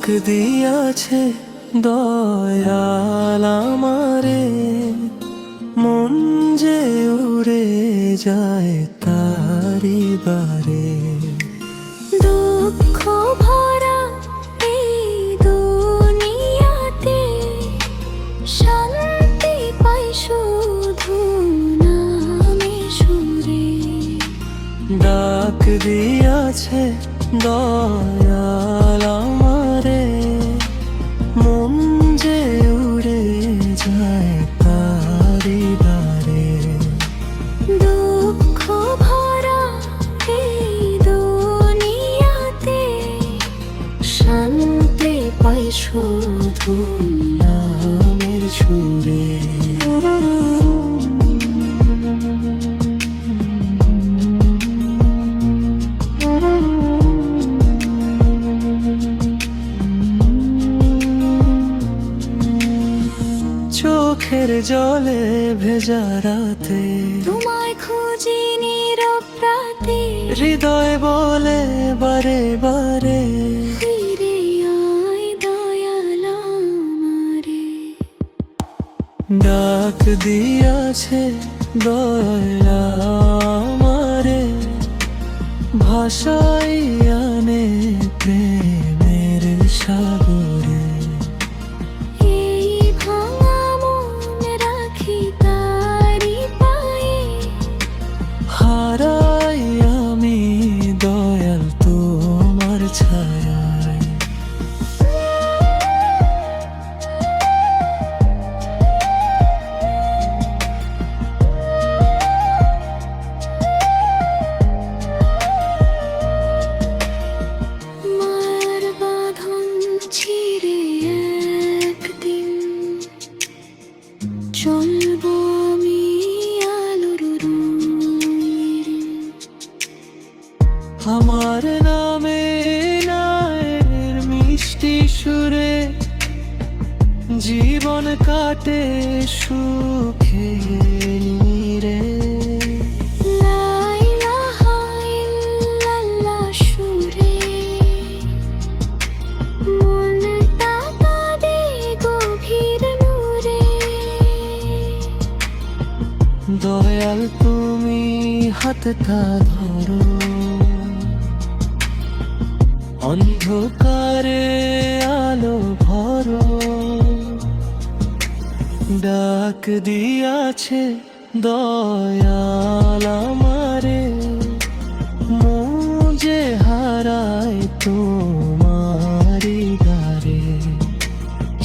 ডাক দিয়াছে দয়াল আমারে, মন যে উড়ে যায় তারি বারে। দুঃখ ভরা এই দুনিয়াতে শান্তি পাই শুধু নামে সুরে। ডাক দিয়াছে দয়াল আমারে, মন যে উড়ে যায় তারি বারে। দুঃখ ভরা এই দুনিয়াতে শান্তি পাই শুধু নামের সুরে। চোখের জলে ভেজা রাতে তোমায় খুঁজি নীরব রাতে, হৃদয় বলে বারে বারে, ফিরে আয় দয়াল আমারে। ডাক দিয়াছে দয়াল আমারে, ভাষাই আনে প্রেমের সাগরে। এই ভাঙা মন রাখি তারি পায়ে, হারাই আমি দয়াল তোমার ছায়ায়। মার বাঁধন ছিঁড়ে একদিন চলব আমি আলোর রঙের। আমার নামে নায়ের মিষ্টি সুরে, জীবন কাটে সুখে নীরে। লা ইলাহা ইল্লাল্লাহ সুরে মনটা কাঁদে গভীর নূরে। দয়াল তুমি হাতটা ধরো, অন্ধকারে আলো ভরো। ডাক দিয়াছে দয়াল আমারে, মন যে হারায় তোমারি দ্বারে।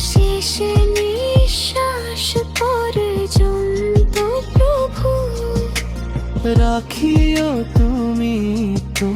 শেষ নিঃশ্বাস পর্যন্ত প্রভু রাখিও তুমি তো